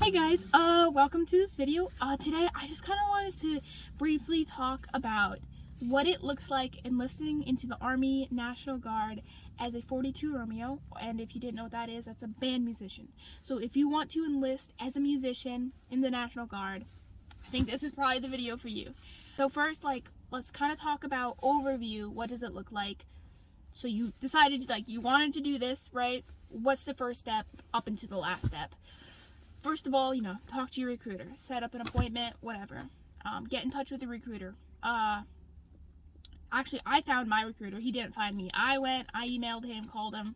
Hey guys, welcome to this video. Today I just kind of wanted to briefly talk about what it looks like enlisting into the Army National Guard as a 42 Romeo, and if you didn't know what that is, that's a band musician. So if you want to enlist as a musician in the National Guard, I think this is probably the video for you. So first, let's kind of talk about overview. What does it look like? So you decided, you wanted to do this, right? What's the first step up into the last step? First of all, talk to your recruiter, set up an appointment, whatever. Get in touch with the recruiter. Actually, I found my recruiter. He didn't find me. I emailed him, called him,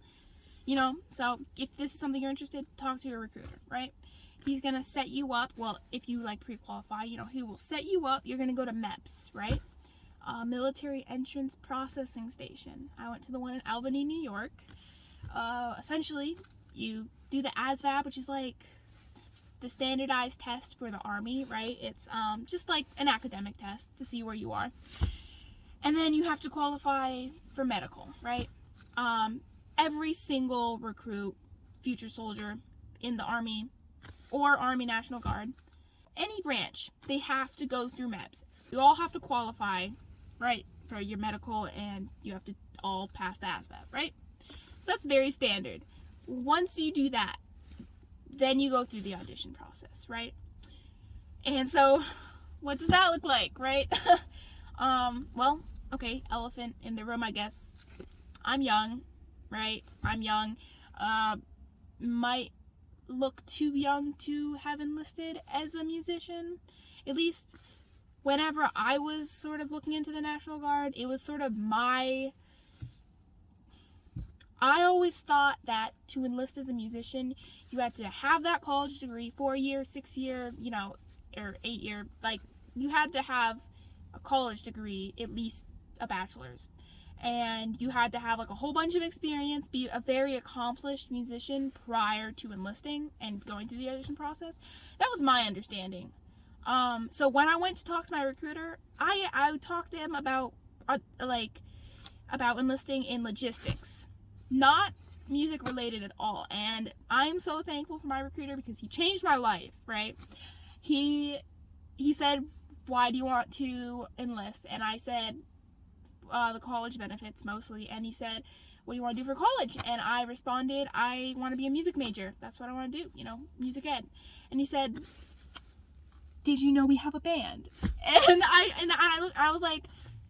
so if this is something you're interested, talk to your recruiter, right? He's going to set you up. Well, if you pre-qualify, he will set you up. You're going to go to MEPS, right? Military Entrance Processing Station. I went to the one in Albany, New York. Essentially, you do the ASVAB, which is the standardized test for the Army, right? It's just like an academic test to see where you are. And then you have to qualify for medical, right? Every single recruit, future soldier in the Army or Army National Guard, any branch, they have to go through MEPS. You all have to qualify, right, for your medical, and you have to all pass the ASVAB, right? So that's very standard. Once you do that, then you go through the audition process, right? And so, what does that look like, right? Well, okay, elephant in the room, I guess. I'm young, right? I'm young. Might look too young to have enlisted as a musician. At least, whenever I was sort of looking into the National Guard, it was sort of I always thought that to enlist as a musician, you had to have that college degree, 4-year, 6-year, or 8-year. You had to have a college degree, at least a bachelor's. And you had to have a whole bunch of experience, be a very accomplished musician prior to enlisting and going through the audition process. That was my understanding. So when I went to talk to my recruiter, I talked to him about enlisting in logistics. Not music related at all, and I'm so thankful for my recruiter because he changed my life, right? He said, why do you want to enlist? And I said, the college benefits mostly. And he said, what do you want to do for college? And I responded, I want to be a music major. That's what I want to do, music ed. And he said, did you know we have a band? And I was like,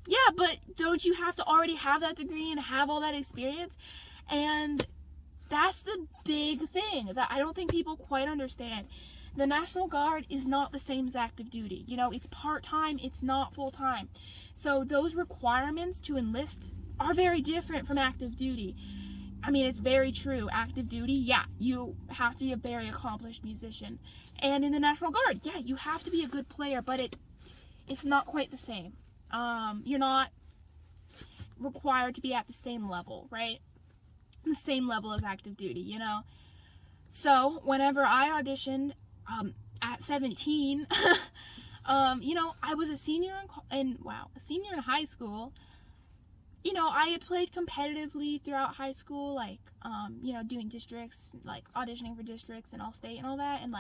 yeah, but don't you have to already have that degree and have all that experience? And that's the big thing that I don't think people quite understand. The National Guard is not the same as active duty. It's part-time, it's not full-time. So those requirements to enlist are very different from active duty. I mean, it's very true. Active duty, yeah, you have to be a very accomplished musician. And in the National Guard, yeah, you have to be a good player, but it's not quite the same. You're not required to be at the same level, right? The same level as active duty, So whenever I auditioned at 17, I was a senior in high school. I had played competitively throughout high school, doing districts, auditioning for districts and all state and all that, and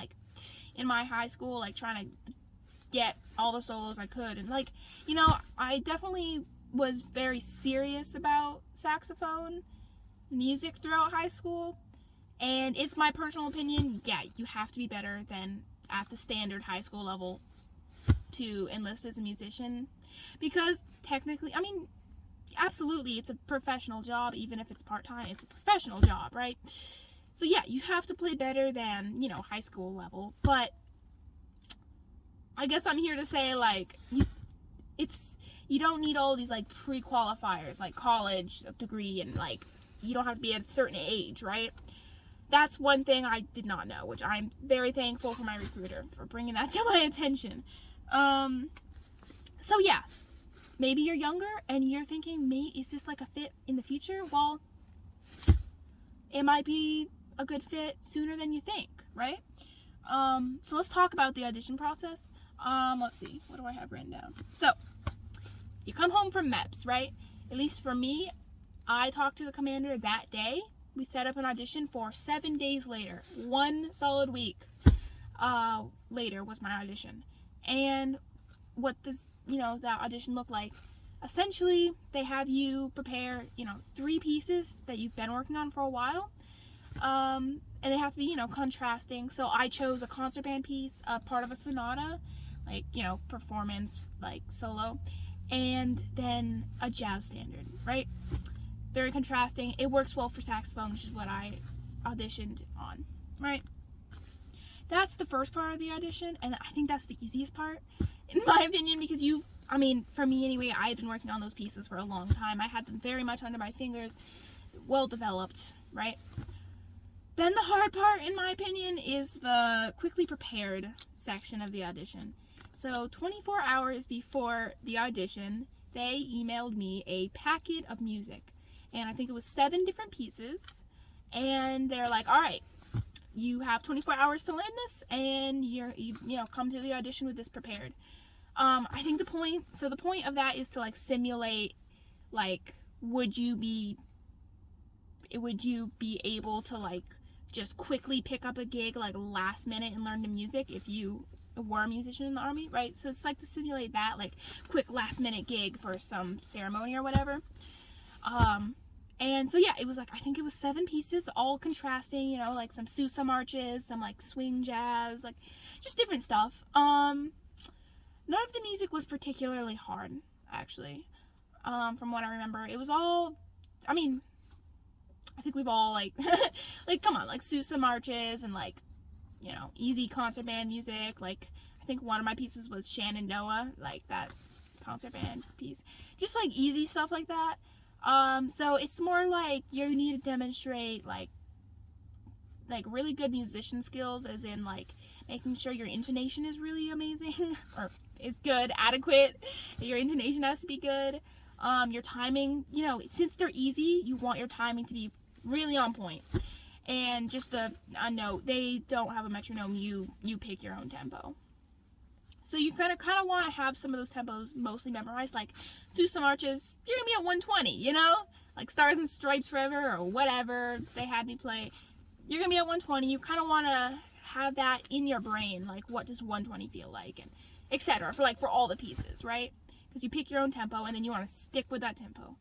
in my high school, trying to get all the solos I could, and I definitely was very serious about saxophone music throughout high school, and it's my personal opinion, yeah, you have to be better than at the standard high school level to enlist as a musician, because technically, absolutely, it's a professional job. Even if it's part-time, it's a professional job, right? So yeah, you have to play better than high school level, but I guess I'm here to say, you don't need all these pre-qualifiers, college degree, and you don't have to be at a certain age, right? That's one thing I did not know, which I'm very thankful for my recruiter for bringing that to my attention. So yeah, maybe you're younger and you're thinking, is this a fit in the future? Well, it might be a good fit sooner than you think, right? So let's talk about the audition process. Let's see, what do I have written down? So, you come home from MEPS, right? At least for me, I talked to the commander that day. We set up an audition for 7 days later, 1 solid week. later was my audition. And what does, that audition look like? Essentially, they have you prepare, 3 pieces that you've been working on for a while. And they have to be, contrasting. So I chose a concert band piece, a part of a sonata, like, performance, like solo, and then a jazz standard, right? Very contrasting. It works well for saxophone, which is what I auditioned on, right? That's the first part of the audition, and I think that's the easiest part, in my opinion, because for me anyway, I had been working on those pieces for a long time. I had them very much under my fingers, well developed, right? Then the hard part, in my opinion, is the quickly prepared section of the audition. So 24 hours before the audition, they emailed me a packet of music, and I think it was 7 different pieces, and they're like, all right, you have 24 hours to learn this, and you come to the audition with this prepared. I think the point of that is to, like, simulate, like, would you be able to, like, just quickly pick up a gig, like, last minute and learn the music if you were a musician in the Army, right? So it's like to simulate that, like, quick last minute gig for some ceremony or whatever. And so yeah, it was like, I think it was 7 pieces, all contrasting, like some Sousa marches, some like swing jazz, like just different stuff. None of the music was particularly hard, actually. From what I remember, it was all, I think we've all like, come on, like Sousa marches and like, easy concert band music. Like, I think one of my pieces was Shenandoah, like that concert band piece. Just like easy stuff like that. So it's more like you need to demonstrate like really good musician skills, as in like making sure your intonation is really amazing or is good, adequate. Your intonation has to be good. Your timing, since they're easy, you want your timing to be really on point. And just a note, they don't have a metronome. You pick your own tempo. So you kind of want to have some of those tempos mostly memorized. Like Sousa marches, you're going to be at 120, Like Stars and Stripes Forever or whatever they had me play. You're going to be at 120. You kind of want to have that in your brain. Like, what does 120 feel like? And etc. For all the pieces, right? Because you pick your own tempo and then you want to stick with that tempo.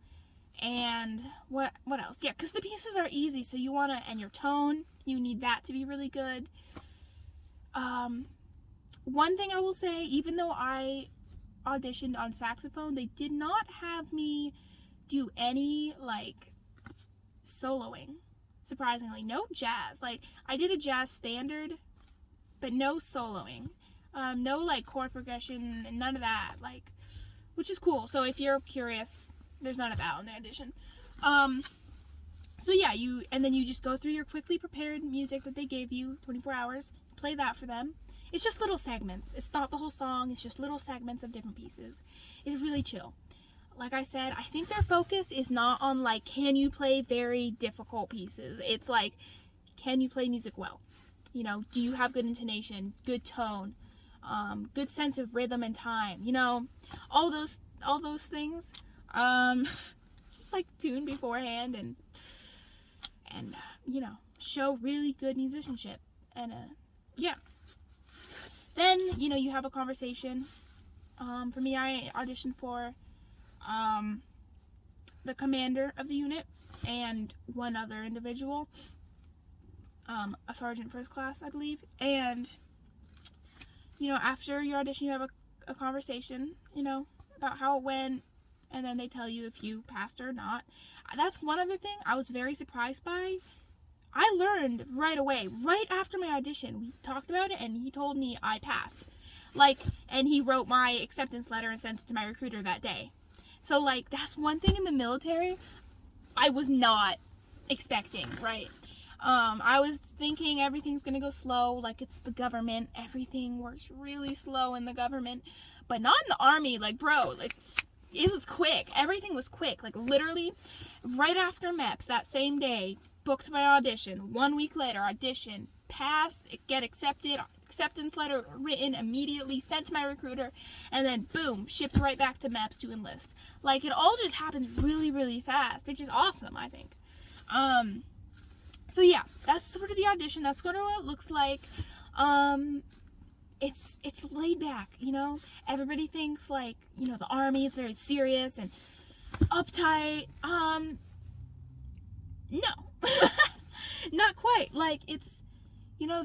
And what else? Yeah, because the pieces are easy. So you want to, and your tone, you need that to be really good. One thing I will say, even though I auditioned on saxophone, they did not have me do any, like, soloing. Surprisingly. No jazz. Like, I did a jazz standard, but no soloing. No, like, chord progression, and none of that. Like, which is cool. So if you're curious, there's none of that on the audition. So yeah, and then you just go through your quickly prepared music that they gave you, 24 hours, play that for them. It's just little segments. It's not the whole song. It's just little segments of different pieces. It's really chill. Like I said, I think their focus is not on, like, can you play very difficult pieces? It's like, can you play music well? Do you have good intonation, good tone, good sense of rhythm and time? All those things. Just like tune beforehand and show really good musicianship. And yeah. Then, you have a conversation. For me, I auditioned for the commander of the unit and one other individual, a sergeant first class, I believe. And, after your audition, you have a conversation, about how it went, and then they tell you if you passed or not. That's one other thing I was very surprised by. I learned right away, right after my audition. We talked about it, and he told me I passed. And he wrote my acceptance letter and sent it to my recruiter that day. So, that's one thing in the military I was not expecting, right? I was thinking everything's gonna go slow, like it's the government. Everything works really slow in the government. But not in the Army, bro, it was quick. Everything was quick. Literally, right after MEPS, that same day, booked my audition. 1 week later, audition, pass, get accepted, acceptance letter written immediately, sent to my recruiter, and then boom, shipped right back to MEPS to enlist. It all just happened really, really fast, which is awesome, I think. So yeah, that's sort of the audition. That's sort of what it looks like. it's laid back, you know? Everybody thinks, like, you know, the Army is very serious and uptight. No. Not quite. Like, it's, you know,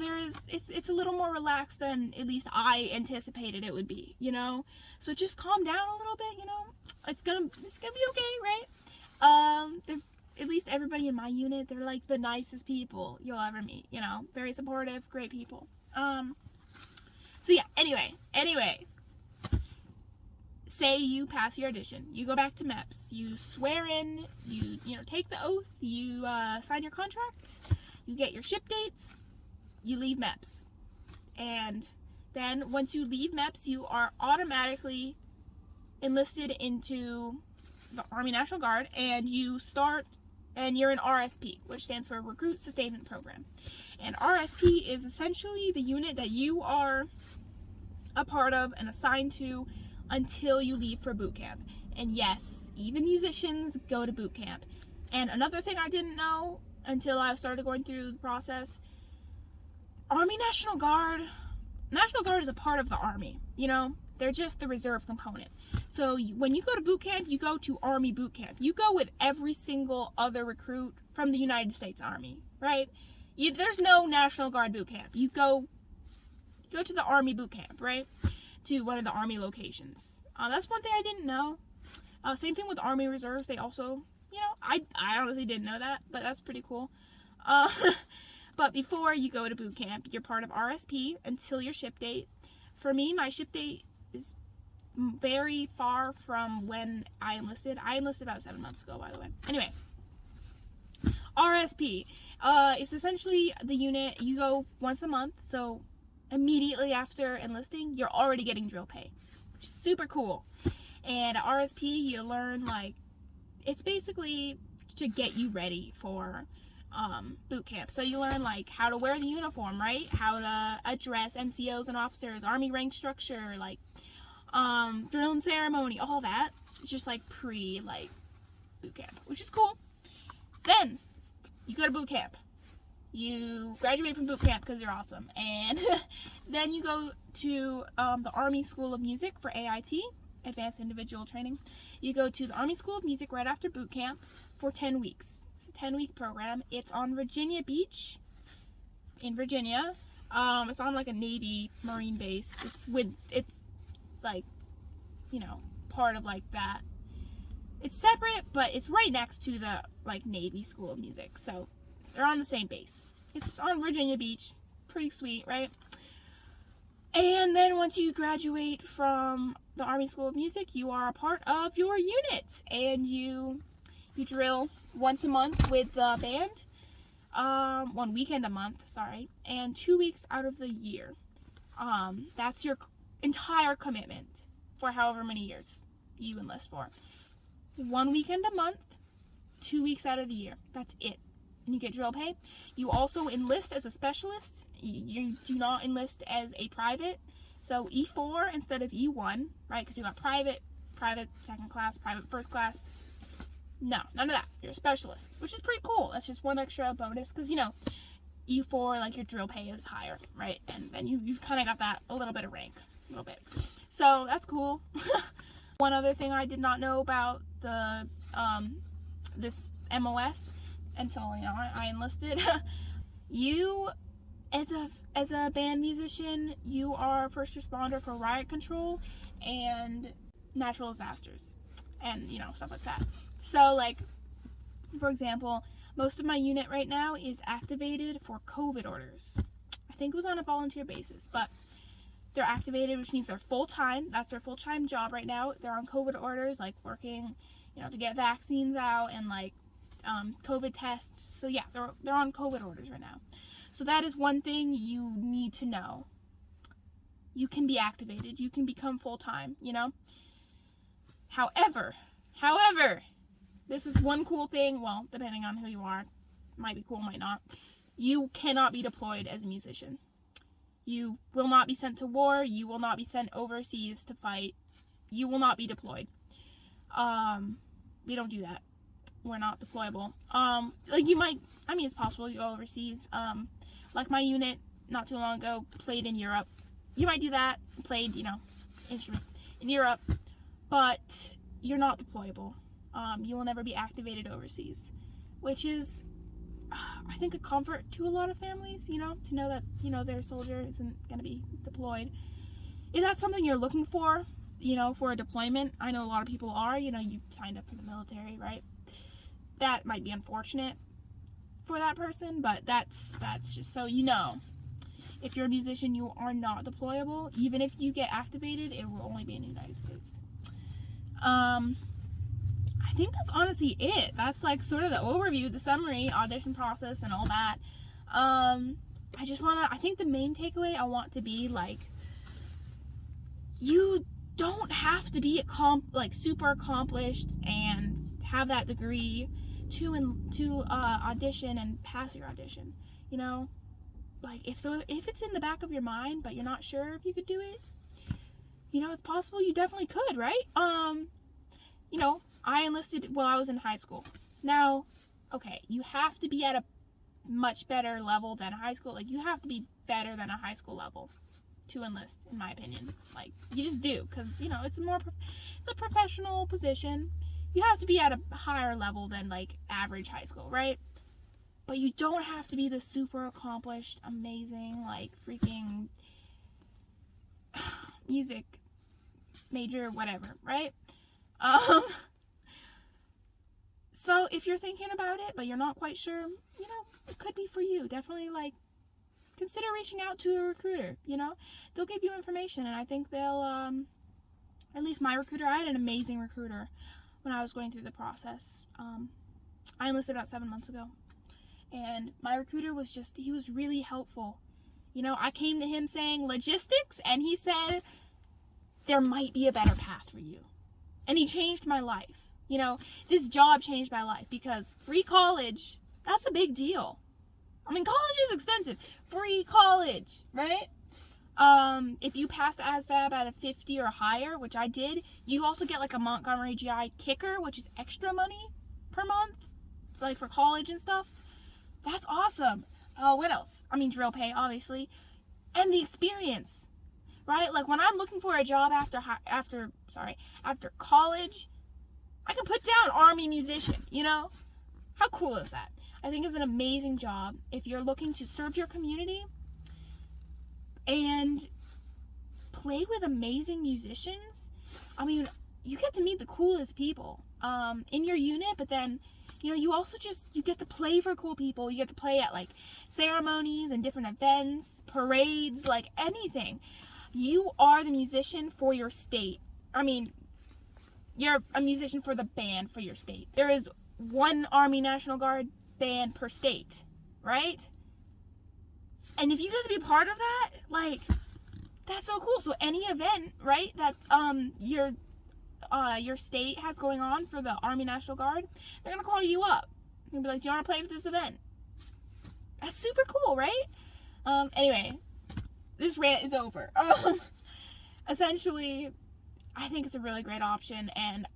it's a little more relaxed than at least I anticipated it would be, you know? So just calm down a little bit, you know? It's gonna be okay, right? At least everybody in my unit, they're like the nicest people you'll ever meet, you know? Very supportive, great people. So yeah, anyway, say you pass your audition, you go back to MEPS, you swear in, you know, take the oath, you sign your contract, you get your ship dates, you leave MEPS. And then once you leave MEPS, you are automatically enlisted into the Army National Guard, and you're an RSP, which stands for Recruit Sustainment Program. And RSP is essentially the unit that you are a part of and assigned to until you leave for boot camp. And yes, even musicians go to boot camp. And another thing I didn't know until I started going through the process, National Guard is a part of the Army, you know? They're just the reserve component. So when you go to boot camp, you go to Army boot camp. You go with every single other recruit from the United States Army, right? There's no National Guard boot camp. You go to the Army boot camp, right? To one of the Army locations. That's one thing I didn't know. Same thing with Army Reserves. They also, you know, I honestly didn't know that, but that's pretty cool. But before you go to boot camp, you're part of RSP until your ship date. For me, my ship date is very far from when I enlisted. I enlisted about 7 months ago, by the way. Anyway, RSP. It's essentially the unit, you go once a month, so immediately after enlisting, you're already getting drill pay, which is super cool. And at RSP, you learn, like, it's basically to get you ready for boot camp. So you learn, like, how to wear the uniform, right? How to address NCOs and officers, Army rank structure, like, drill and ceremony, all that. It's just, like, boot camp, which is cool. Then, you go to boot camp. You graduate from boot camp because you're awesome. And then you go to the Army School of Music for AIT, Advanced Individual Training. You go to the Army School of Music right after boot camp for 10 weeks. It's a 10-week program. It's on Virginia Beach in Virginia. It's on, like, a Navy Marine base. It's like, you know, part of, like, that. It's separate, but it's right next to the, like, Navy School of Music. So they're on the same base. It's on Virginia Beach. Pretty sweet, right? And then once you graduate from the Army School of Music, you are a part of your unit. And you drill once a month with the band. 1 weekend a month, sorry. And 2 weeks out of the year. That's your entire commitment for however many years you enlist for. 1 weekend a month, 2 weeks out of the year. That's it. And you get drill pay. You also enlist as a specialist. You do not enlist as a private. So E4 instead of E1, right? Because you got private second class, private first class. No, none of that. You're a specialist, which is pretty cool. That's just one extra bonus because, you know, E4, like, your drill pay is higher, right? And then you've kind of got that a little bit of rank, a little bit. So that's cool. One other thing I did not know about the this MOS until, you know, I enlisted. You, as a band musician, you are first responder for riot control and natural disasters and, you know, stuff like that. So, like, for example, most of my unit right now is activated for COVID orders. I think it was on a volunteer basis, but they're activated, which means they're full-time. That's their full-time job right now. They're on COVID orders, like, working, you know, to get vaccines out and, like, COVID tests. So yeah, they're on COVID orders right now. So that is one thing you need to know. You can be activated. You can become full-time, you know? However, this is one cool thing. Well, depending on who you are, might be cool, might not. You cannot be deployed as a musician. You will not be sent to war. You will not be sent overseas to fight. You will not be deployed. We don't do that. We're not deployable. Like, you might, it's possible you go overseas. Like, my unit not too long ago played in Europe. you might do that, played, you know, instruments in Europe, but you're not deployable. You will never be activated overseas, which is, I think, a comfort to a lot of families, you know, to know that, you know, their soldier isn't going to be deployed. If that's something you're looking for, you know, for a deployment, I know a lot of people are, you know, you signed up for the military, right? That might be unfortunate for that person, but that's just so you know. If you're a musician, you are not deployable. Even if you get activated, it will only be in the United States. I think that's honestly it. That's like sort of the overview, the summary, audition process, and all that. I think the main takeaway I want to be like, you don't have to be super accomplished and have that degree to audition and pass your audition. You know, like if it's in the back of your mind, but you're not sure if you could do it, you know, it's possible you definitely could, right? You know, I enlisted while I was in high school. Now, okay, you have to be at a much better level than high school. Like, you have to be better than a high school level to enlist, in my opinion. Like, you just do, because, you know, it's a professional position. You have to be at a higher level than, like, average high school, right? But you don't have to be the super accomplished, amazing, like, freaking music major, whatever, right? So if you're thinking about it, but you're not quite sure, you know, it could be for you. Definitely, like, consider reaching out to a recruiter, you know? They'll give you information, and I think they'll, at least my recruiter, I had an amazing recruiter when I was going through the process. I enlisted about 7 months ago, and my recruiter he was really helpful. You know, I came to him saying logistics, and he said, there might be a better path for you. And he changed my life. You know, this job changed my life because free college, that's a big deal. I mean, college is expensive. Free college, right? If you pass the ASVAB at a 50 or higher, which I did, you also get like a Montgomery GI kicker, which is extra money per month, like for college and stuff. That's awesome. What else? I mean, drill pay, obviously. And the experience, right? Like, when I'm looking for a job after college, I can put down Army musician, you know? How cool is that? I think it's an amazing job if you're looking to serve your community and play with amazing musicians. I mean, you get to meet the coolest people in your unit, but then, you know, you also you get to play for cool people. You get to play at, like, ceremonies and different events, parades, like, anything. You are the musician for your state. I mean, you're a musician for the band for your state. There is one Army National Guard band per state, right? And if you get to be part of that, like, that's so cool. So any event, right, that your state has going on for the Army National Guard, they're gonna call you up. They're gonna be like, do you want to play for this event? That's super cool, right? Anyway, this rant is over. Essentially, I think it's a really great option, and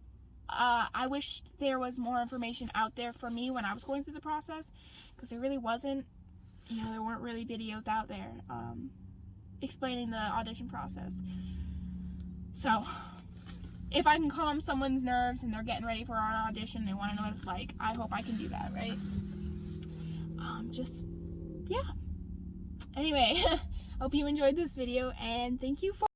I wish there was more information out there for me when I was going through the process, because there really wasn't. You know, there weren't really videos out there explaining the audition process. So, if I can calm someone's nerves and they're getting ready for our audition and they want to know what it's like, I hope I can do that, right? Yeah. Anyway, hope you enjoyed this video, and thank you for